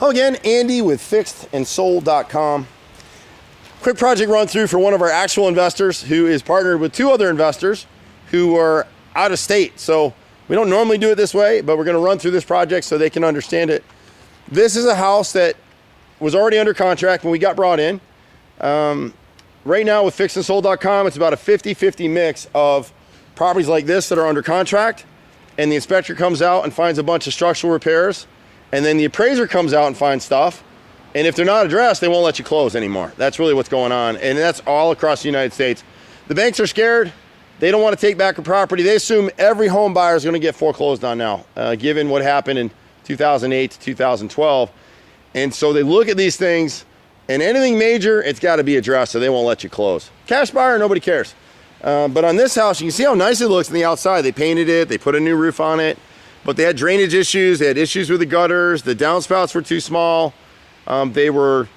Hello again, Andy with fixedandsold.com. Quick project run through for one of our actual investors who is partnered with two other investors who are out of state. So we don't normally do it this way, but we're going to run through this project so they can understand it. This is a house that was already under contract when we got brought in. Right now with fixedandsold.com, it's about a 50-50 mix of properties like this that are under contract, and the inspector comes out and finds a bunch of structural repairs, and then the appraiser comes out and finds stuff, and if they're not addressed, they won't let you close anymore. That's really what's going on, and that's all across the United States. The banks are scared. They don't want to take back a property. They assume every home buyer is going to get foreclosed on now, given what happened in 2008 to 2012. And so they look at these things, and anything major, it's got to be addressed, so they won't let you close. Cash buyer, nobody cares. But on this house, you can see how nice it looks on the outside. They painted it, they put a new roof on it, but they had drainage issues, they had issues with the gutters, the downspouts were too small. They were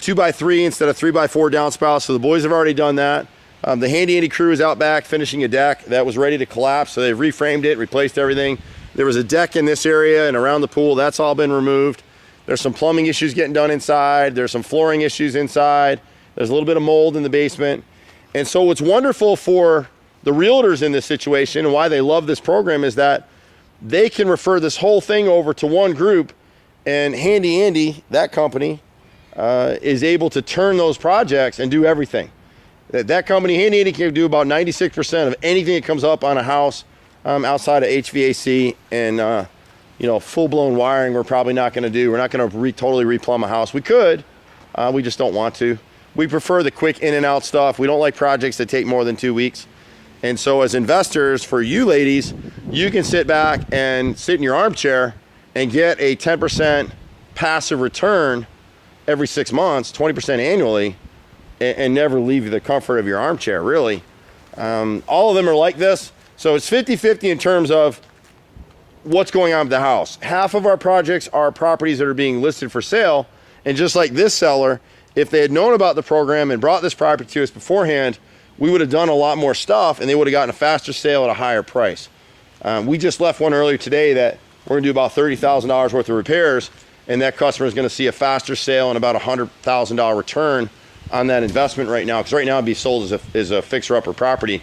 2x3 instead of 3x4 downspouts, so the boys have already done that. The Handy Andy crew is out back finishing a deck that was ready to collapse, so they've reframed it, replaced everything. There was a deck in this area and around the pool, that's all been removed. There's some plumbing issues getting done inside, there's some flooring issues inside, there's a little bit of mold in the basement. And so what's wonderful for the realtors in this situation and why they love this program is that they can refer this whole thing over to one group, and Handy Andy, that company, is able to turn those projects and do everything. That company, Handy Andy, can do about 96% of anything that comes up on a house outside of HVAC and full-blown wiring. We're probably not going to do. We're not going to totally replumb a house. We could, we just don't want to. We prefer the quick in and out stuff. We don't like projects that take more than 2 weeks. And so as investors, for you ladies, you can sit back and sit in your armchair and get a 10% passive return every 6 months, 20% annually, and never leave the comfort of your armchair, really. All of them are like this. So it's 50-50 in terms of what's going on with the house. Half of our projects are properties that are being listed for sale. And just like this seller, if they had known about the program and brought this property to us beforehand, we would have done a lot more stuff and they would have gotten a faster sale at a higher price. We just left one earlier today that we're gonna do about $30,000 worth of repairs, and that customer is gonna see a faster sale and about a $100,000 return on that investment right now, because right now it'd be sold as a fixer-upper property.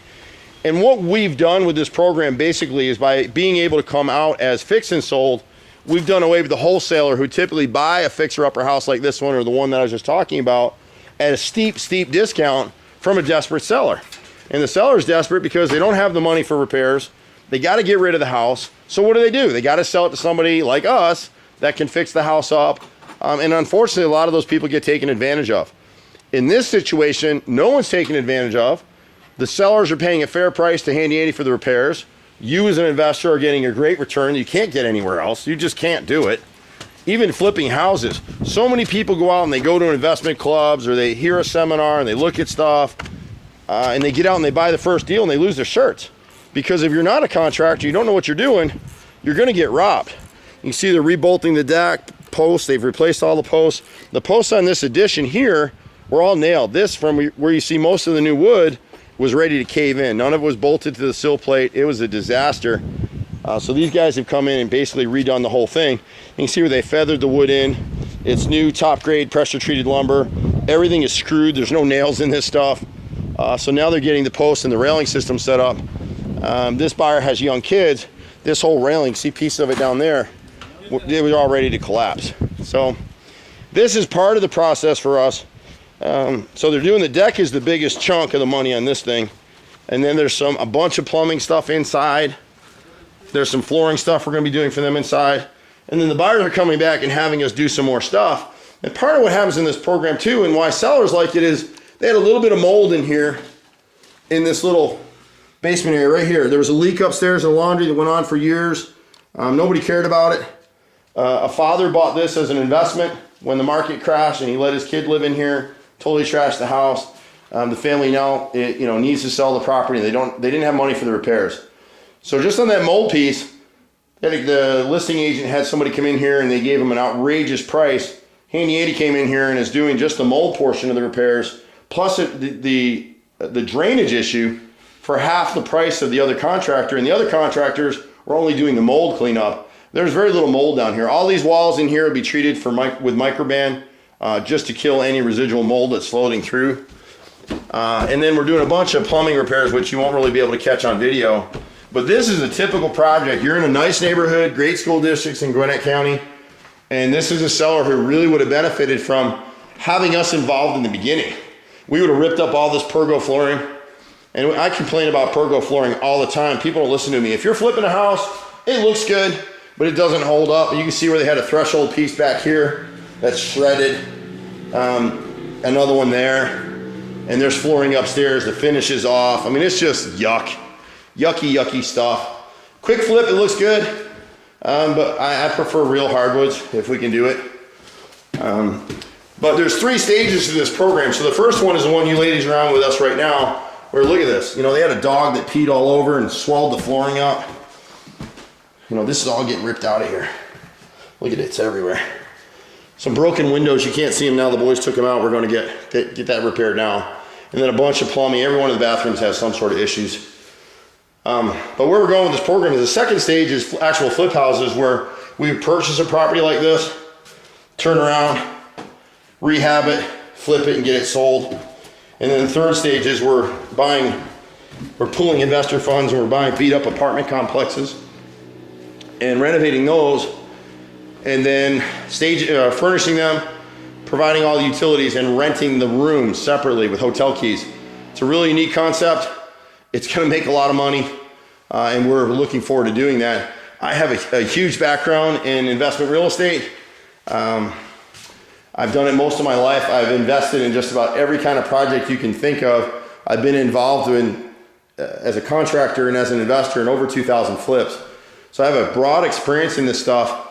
And what we've done with this program basically is by being able to come out as fix and sold, we've done away with the wholesaler who typically buy a fixer-upper house like this one or the one that I was just talking about at a steep discount from a desperate seller. And the seller's desperate because they don't have the money for repairs. They got to get rid of the house. So what do? They got to sell it to somebody like us that can fix the house up. And unfortunately, a lot of those people get taken advantage of. In this situation, no one's taken advantage of. The sellers are paying a fair price to Handy Andy for the repairs. You as an investor are getting a great return you can't get anywhere else. You just can't do it. Even flipping houses. So many people go out and they go to investment clubs or they hear a seminar and they look at stuff and they get out and they buy the first deal and they lose their shirts. Because if you're not a contractor, you don't know what you're doing, you're going to get robbed. You see they're rebolting the deck posts. They've replaced all the posts. The posts on this addition here were all nailed. This, from where you see most of the new wood, was ready to cave in. None of it was bolted to the sill plate. It was a disaster. So these guys have come in and basically redone the whole thing. You can see where they feathered the wood in. It's new top grade pressure treated lumber. Everything is screwed. There's no nails in this stuff. So now they're getting the post and the railing system set up. This buyer has young kids. This whole railing, see piece of it down there, they were all ready to collapse. So this is part of the process for us. So they're doing the deck is the biggest chunk of the money on this thing. And then there's a bunch of plumbing stuff inside. There's some flooring stuff we're going to be doing for them inside. And then the buyers are coming back and having us do some more stuff. And part of what happens in this program too, and why sellers like it, is they had a little bit of mold in here in this little basement area right here. There was a leak upstairs in the laundry that went on for years. Nobody cared about it. A father bought this as an investment when the market crashed and he let his kid live in here, totally trashed the house. The family now needs to sell the property. They didn't have money for the repairs. So just on that mold piece, the listing agent had somebody come in here and they gave him an outrageous price. Handy Andy came in here and is doing just the mold portion of the repairs, plus the drainage issue for half the price of the other contractor. And the other contractors were only doing the mold cleanup. there's very little mold down here. All these walls in here will be treated with microban just to kill any residual mold that's floating through. And then we're doing a bunch of plumbing repairs, which you won't really be able to catch on video. But this is a typical project. You're in a nice neighborhood, great school districts in Gwinnett County. And this is a seller who really would have benefited from having us involved in the beginning. We would have ripped up all this pergo flooring. And I complain about pergo flooring all the time. People don't listen to me. If you're flipping a house, it looks good, but it doesn't hold up. You can see where they had a threshold piece back here that's shredded. Another one there. And there's flooring upstairs. The finish is off. I mean, it's just yuck. Yucky stuff. Quick flip, it looks good. But I prefer real hardwoods if we can do it. But there's 3 stages to this program. So the first one is the one you ladies are on with us right now, where look at this. You know, they had a dog that peed all over and swallowed the flooring up. You know, this is all getting ripped out of here. Look at it, it's everywhere. Some broken windows, you can't see them now. The boys took them out. We're going to get that repaired now. And then a bunch of plumbing. Every one of the bathrooms has some sort of issues. But where we're going with this program is the second stage is actual flip houses, where we purchase a property like this, turn around, rehab it, flip it, and get it sold. And then the third stage is we're pulling investor funds, and we're buying beat up apartment complexes and renovating those, and then furnishing them, providing all the utilities, and renting the rooms separately with hotel keys. It's a really unique concept. It's going to make a lot of money, and we're looking forward to doing that. I have a huge background in investment real estate. I've done it most of my life. I've invested in just about every kind of project you can think of. I've been involved in as a contractor and as an investor in over 2,000 flips. So I have a broad experience in this stuff.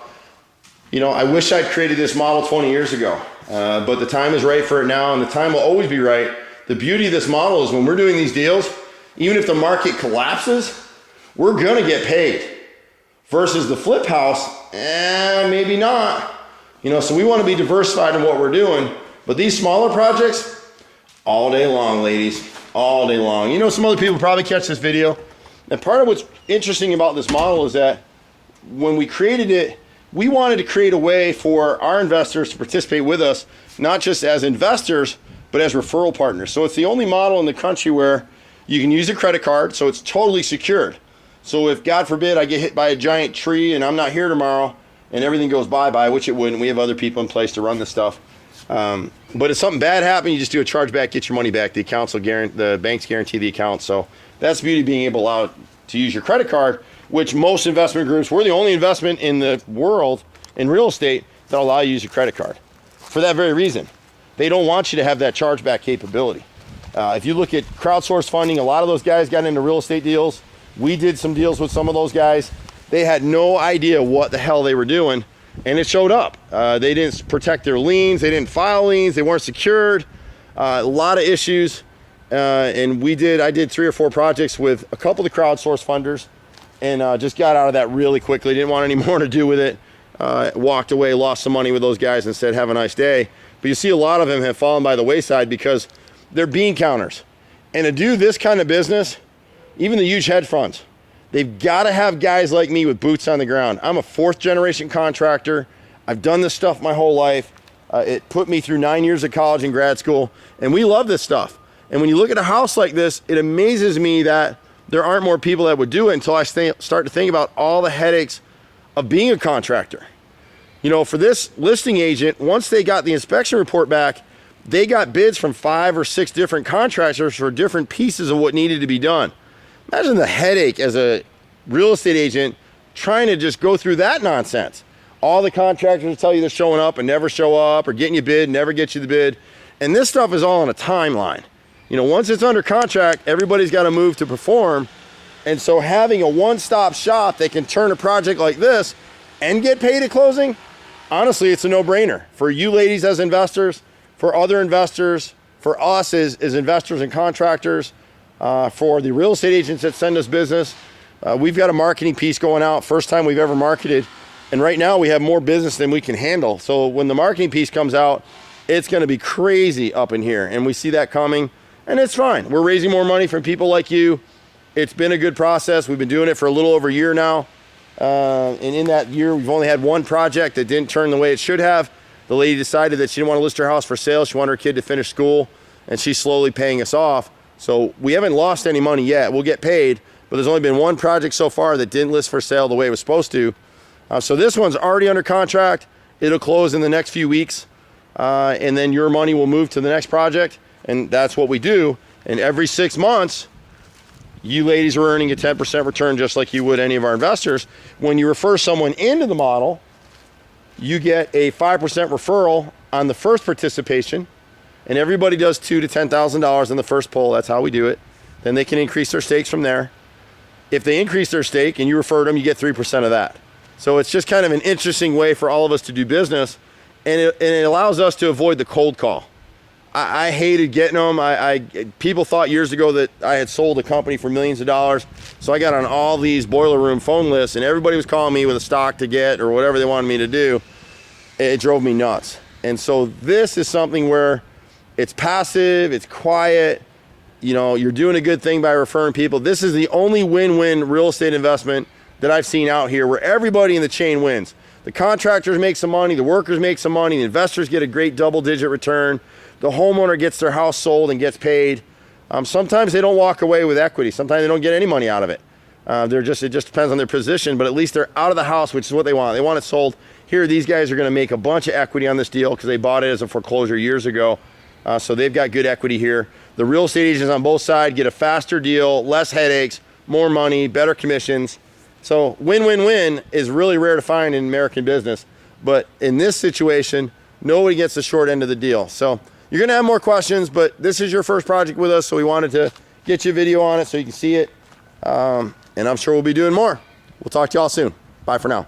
You know, I wish I'd created this model 20 years ago, but the time is right for it now, and the time will always be right. The beauty of this model is when we're doing these deals, even if the market collapses, we're gonna get paid. Versus the flip house, maybe not. You know, so we want to be diversified in what we're doing. But these smaller projects, all day long, ladies, all day long. You know, some other people probably catch this video. And part of what's interesting about this model is that when we created it, we wanted to create a way for our investors to participate with us, not just as investors, but as referral partners. So it's the only model in the country where you can use a credit card, so it's totally secured. So if, God forbid, I get hit by a giant tree and I'm not here tomorrow and everything goes bye-bye, which it wouldn't, we have other people in place to run this stuff. But if something bad happened, you just do a chargeback, get your money back. The banks guarantee the account. So that's the beauty of being able to use your credit card, which most investment groups, we're the only investment in the world in real estate that allow you to use your credit card. For that very reason. They don't want you to have that chargeback capability. If you look at crowdsourced funding, a lot of those guys got into real estate deals. We did some deals with some of those guys. They had no idea what the hell they were doing, and it showed up. They didn't protect their liens. They didn't file liens. They weren't secured. A lot of issues. And I did 3 or 4 projects with a couple of the crowdsourced funders, and just got out of that really quickly. Didn't want any more to do with it. Walked away, lost some money with those guys, and said, have a nice day. But you see a lot of them have fallen by the wayside because they're bean counters. And to do this kind of business, even the huge hedge funds, they've got to have guys like me with boots on the ground. I'm a 4th generation contractor. I've done this stuff my whole life. It put me through 9 years of college and grad school, and we love this stuff. And when you look at a house like this, it amazes me that there aren't more people that would do it until I start to think about all the headaches of being a contractor. You know, for this listing agent, once they got the inspection report back, they got bids from 5 or 6 different contractors for different pieces of what needed to be done. Imagine the headache as a real estate agent trying to just go through that nonsense. All the contractors tell you they're showing up and never show up, or getting you bid, never get you the bid. And this stuff is all on a timeline. You know, once it's under contract, everybody's got to move to perform. And so having a one-stop shop that can turn a project like this and get paid at closing, honestly, it's a no-brainer. For you ladies as investors, for other investors, for us as investors and contractors, for the real estate agents that send us business. We've got a marketing piece going out, first time we've ever marketed. And right now we have more business than we can handle. So when the marketing piece comes out, it's going to be crazy up in here. And we see that coming, and it's fine. We're raising more money from people like you. It's been a good process. We've been doing it for a little over a year now. And in that year, we've only had one project that didn't turn the way it should have. The lady decided that she didn't want to list her house for sale. She wanted her kid to finish school, and she's slowly paying us off. So we haven't lost any money yet. We'll get paid, but there's only been one project so far that didn't list for sale the way it was supposed to. So this one's already under contract. It'll close in the next few weeks, and then your money will move to the next project, and that's what we do. And every 6 months, you ladies are earning a 10% return just like you would any of our investors. When you refer someone into the model, you get a 5% referral on the first participation, and everybody does $2,000 to $10,000 in the first pull. That's how we do it. Then they can increase their stakes from there. If they increase their stake and you referred them, you get 3% of that. So it's just kind of an interesting way for all of us to do business, and it allows us to avoid the cold call. I hated getting them. People thought years ago that I had sold a company for millions of dollars, so I got on all these boiler room phone lists, and everybody was calling me with a stock to get or whatever they wanted me to do. It drove me nuts. And so this is something where it's passive, it's quiet, you know, you're doing a good thing by referring people. This is the only win-win real estate investment that I've seen out here where everybody in the chain wins. The contractors make some money, the workers make some money, the investors get a great double-digit return, the homeowner gets their house sold and gets paid. Sometimes they don't walk away with equity. Sometimes they don't get any money out of it. It just depends on their position, but at least they're out of the house, which is what they want. They want it sold. Here, these guys are gonna make a bunch of equity on this deal because they bought it as a foreclosure years ago. So they've got good equity here. The real estate agents on both sides get a faster deal, less headaches, more money, better commissions. So win-win-win is really rare to find in American business. But in this situation, nobody gets the short end of the deal. So you're gonna have more questions, but this is your first project with us, so we wanted to get you a video on it so you can see it. And I'm sure we'll be doing more. We'll talk to y'all soon. Bye for now.